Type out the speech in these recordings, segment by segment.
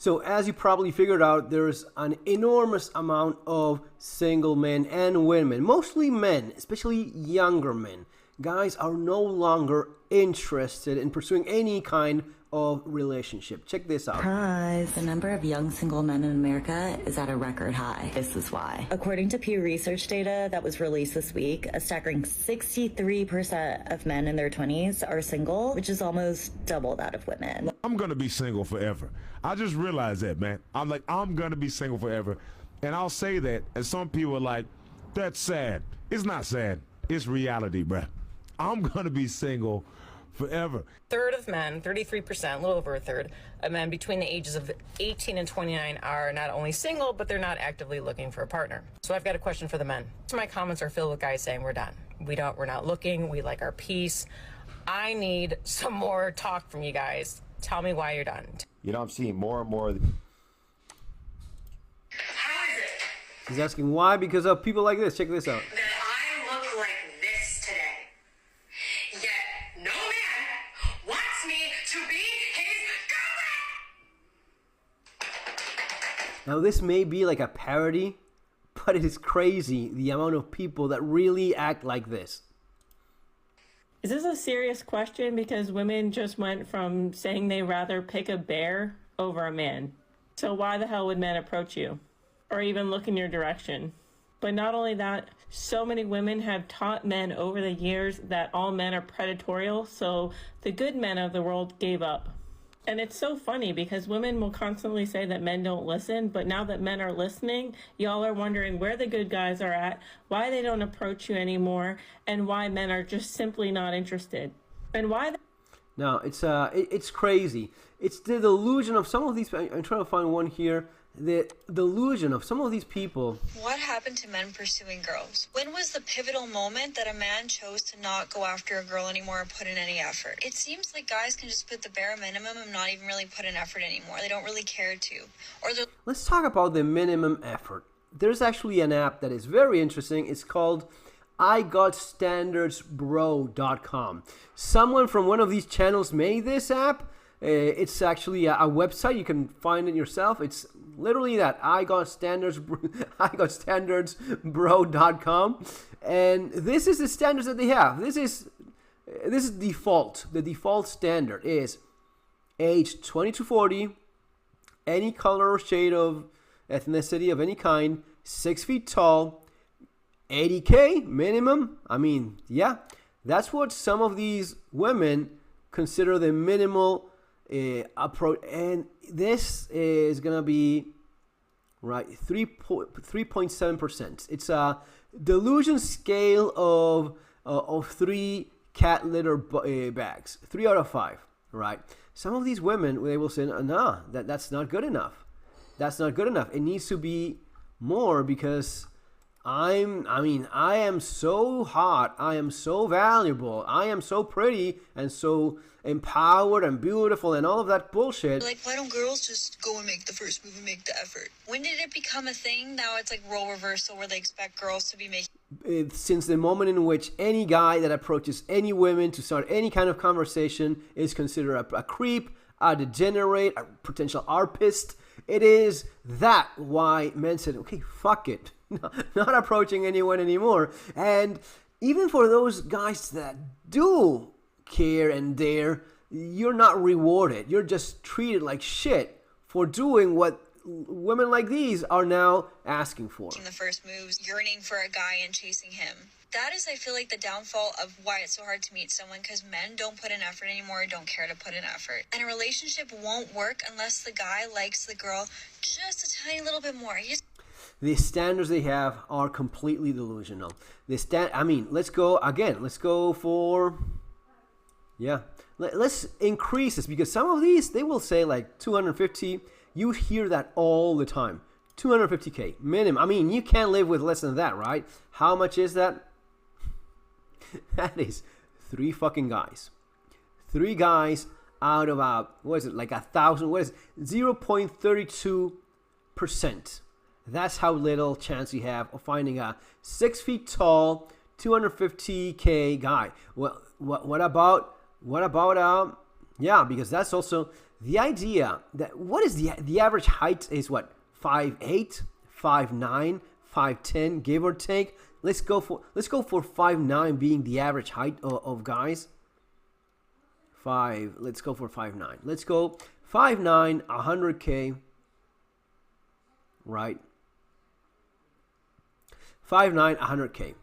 So as you probably figured out, there's an enormous amount of single men and women, mostly men, especially younger men. Guys are no longer interested in pursuing any kind of relationship. Check this out. Surprise! The number of young single men in America is at a record high. This is why. According to Pew Research data that was released this week, a staggering 63% of men in their 20s are single, which is almost double that of women. I'm gonna be single forever. I just realized that, man. I'm gonna be single forever. And I'll say that, and some people are like, that's sad. It's not sad. It's reality, bruh. I'm gonna be single forever. Third of men, 33%, a little over a third of men between the ages of 18 and 29 are not only single, but they're not actively looking for a partner. So I've got a question for the men. So my comments are filled with guys saying we're done. We're not looking. We like our peace. I need some more talk from you guys. Tell me why you're done. You know, I'm seeing more and more. How is it? He's asking why, because of people like this. Check this out. That I look like this today. Yet no man wants me to be his girlfriend. Now this may be like a parody, but it is crazy the amount of people that really act like this. Is this a serious question? Because women just went from saying they rather pick a bear over a man. So why the hell would men approach you? Or even look in your direction? But not only that, so many women have taught men over the years that all men are predatorial, so the good men of the world gave up. And it's so funny because women will constantly say that men don't listen, but now that men are listening, y'all are wondering where the good guys are at, why they don't approach you anymore, and why men are just simply not interested. And why... Now, it's crazy. It's the delusion of some of these... I'm trying to find one here. The delusion of some of these people. What happened to men pursuing girls? When was the pivotal moment that a man chose to not go after a girl anymore and put in any effort? It seems like guys can just put the bare minimum and not even really put in effort anymore. They don't really care to. Let's talk about the minimum effort. There's actually an app that is very interesting. It's called IGotStandardsBro.com. Someone from one of these channels made this app. It's actually a website. You can find it yourself. It's literally that, IGotStandardsBro.com. And this is the standards that they have. This is default. The default standard is age 20 to 40, any color or shade of ethnicity of any kind, 6 feet tall, 80K minimum. I mean, yeah, that's what some of these women consider the minimal approach, and this is gonna be right 3.7%. It's a Delusion scale of 3 cat litter bags, 3 out of 5. Right? Some of these women, they will say, "Nah, that's not good enough. That's not good enough. It needs to be more because I am so hot, I am so valuable, I am so pretty and so empowered and beautiful and all of that bullshit." Like, why don't girls just go and make the first move and make the effort? When did it become a thing? Now it's like role reversal where they expect girls to be making... Since the moment in which any guy that approaches any women to start any kind of conversation is considered a creep, a degenerate, a potential arpist. It is that why men said, okay, fuck it. Not approaching anyone anymore. And even for those guys that do care and dare, you're not rewarded. You're just treated like shit for doing what women like these are now asking for. The first moves, yearning for a guy and chasing him. That is, I feel like, the downfall of why it's so hard to meet someone, because men don't put in effort anymore, don't care to put in effort. And a relationship won't work unless the guy likes the girl just a tiny little bit more. The standards they have are completely delusional. Let's go for, let's increase this, because some of these, they will say like 250. You hear that all the time. 250K minimum. I mean, you can't live with less than that, right? How much is that? That is 3 fucking guys. 3 guys out of like 1,000. What is it? 0.32%. That's how little chance you have of finding a 6 feet tall, 250K guy. Well, what about because that's also the idea that what is the average height is what, 5'8", 5'9", 5'10", give or take. Let's go for 5'9" being the average height of guys. Let's go for 5'9". Let's go 5'9", 100K. Right. 5'9", 100K.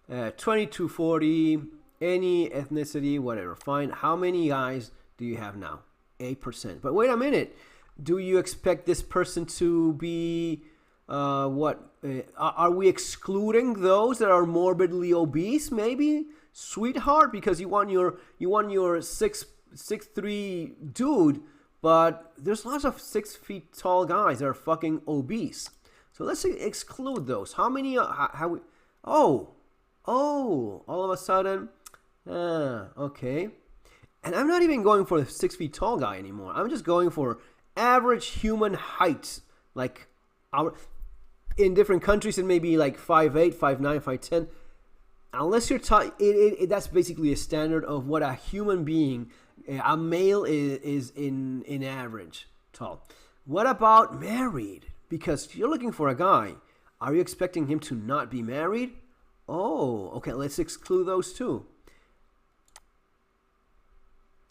2240, any ethnicity, whatever. Fine. How many guys do you have now? 8%. But wait a minute. Do you expect this person to be what? Are we excluding those that are morbidly obese? Maybe, sweetheart, because you want your 6'3" dude, but there's lots of 6 feet tall guys that are fucking obese. So let's exclude those. How many? All of a sudden, okay. And I'm not even going for the 6 feet tall guy anymore. I'm just going for average human height, like in different countries, it may be like 5'8", 5'9", 5'10". Unless you're that's basically a standard of what a human being, a male is in average tall. What about married? Because you're looking for a guy. Are you expecting him to not be married? Oh, okay, let's exclude those too.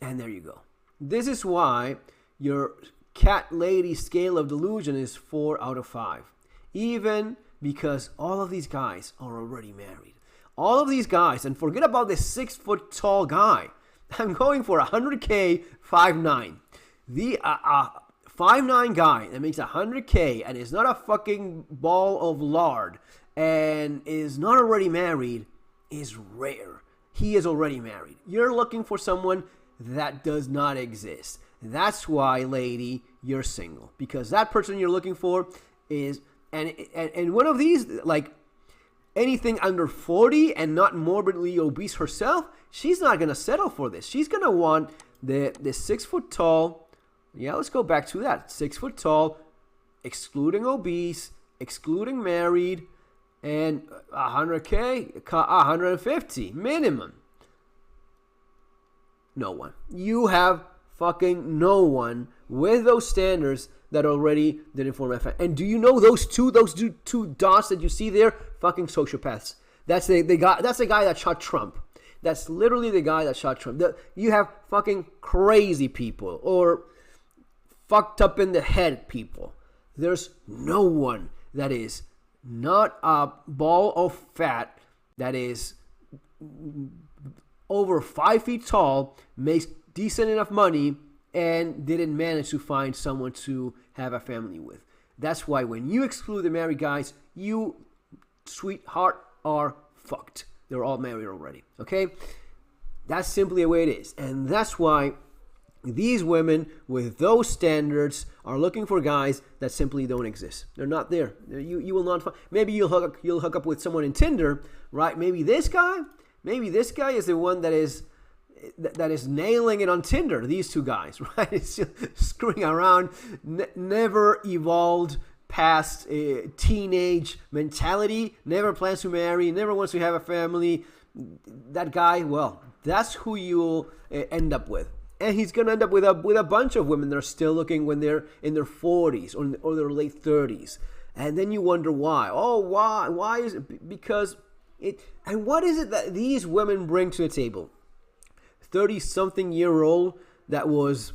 And there you go. This is why your cat lady scale of delusion is 4 out of 5. Even because all of these guys are already married. All of these guys, and forget about the 6 foot tall guy. I'm going for 100K, 5'9". The 5'9" guy that makes 100K and is not a fucking ball of lard and is not already married is rare. He is already married. You're looking for someone that does not exist. That's why, lady, you're single. Because that person you're looking for is... And one of these, like anything under 40 and not morbidly obese herself, she's not going to settle for this. She's going to want the 6 foot tall. Yeah, let's go back to that. 6 foot tall, excluding obese, excluding married, and 100K, 150 minimum. No one. You have fucking no one with those standards that already didn't form a fan. And do you know those two dots that you see there? Fucking sociopaths. That's the guy. That's the guy that shot Trump. That's literally the guy that shot Trump. You have fucking crazy people or fucked up in the head people. There's no one that is not a ball of fat that is over 5 feet tall, makes decent enough money, and didn't manage to find someone to have a family with. That's why when you exclude the married guys, you, sweetheart, are fucked. They're all married already, okay? That's simply the way it is. And that's why these women with those standards are looking for guys that simply don't exist. They're not there. You will not find. Maybe you'll hook up with someone in Tinder, right? Maybe this guy is the one that is nailing it on Tinder. These two guys, right? It's just screwing around, never evolved past teenage mentality, never plans to marry, never wants to have a family. That guy, well, that's who you'll end up with. And he's going to end up with a bunch of women that are still looking when they're in their 40s or their late 30s. And then you wonder why. Oh, why? Why is it? Because it... And what is it that these women bring to the table? 30-something-year-old that was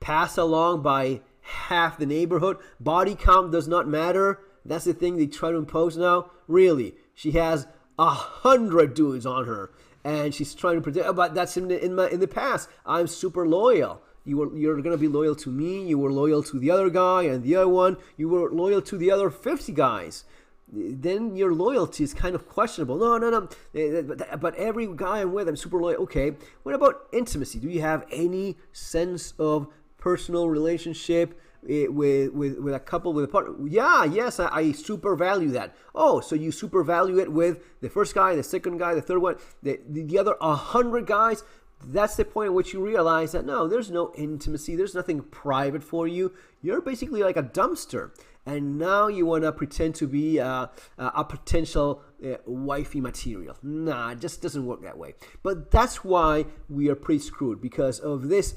passed along by half the neighborhood. Body count does not matter. That's the thing they try to impose now. Really, she has 100 dudes on her, and she's trying to protect. But that's in the past. I'm super loyal. You're gonna be loyal to me. You were loyal to the other guy and the other one. You were loyal to the other 50 guys. Then your loyalty is kind of questionable. No. But every guy I'm with, I'm super loyal. Okay. What about intimacy? Do you have any sense of personal relationship with a couple, with a partner? Yes, I super value that. Oh, so you super value it with the first guy, the second guy, the third one, the other 100 guys. That's the point at which you realize that no, there's no intimacy. There's nothing private for you. You're basically like a dumpster. And now you want to pretend to be a potential wifey material. Nah, it just doesn't work that way. But that's why we are pretty screwed, because of this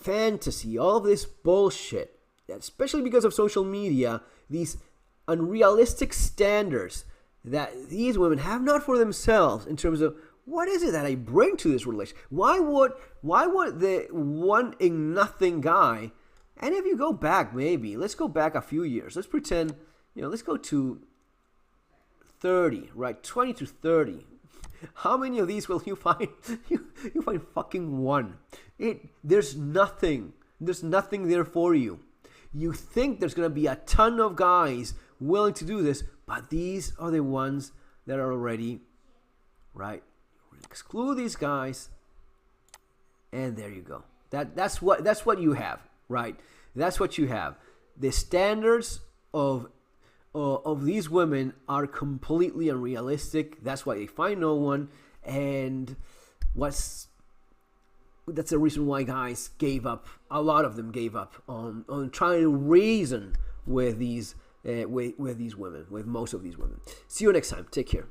fantasy, all of this bullshit, especially because of social media, these unrealistic standards that these women have not for themselves in terms of what is it that I bring to this relationship? Why would the one-nothing guy, and if you go back, maybe, let's go back a few years. Let's pretend, let's go to 30, right? 20 to 30. How many of these will you find? You find fucking one. There's nothing. There's nothing there for you. You think there's going to be a ton of guys willing to do this, but these are the ones that are already, right? Exclude these guys, and there you go. That's what you have, right? That's what you have. The standards of these women are completely unrealistic. That's why they find no one, and that's the reason why guys gave up. A lot of them gave up on trying to reason with these with these women, with most of these women. See you next time. Take care.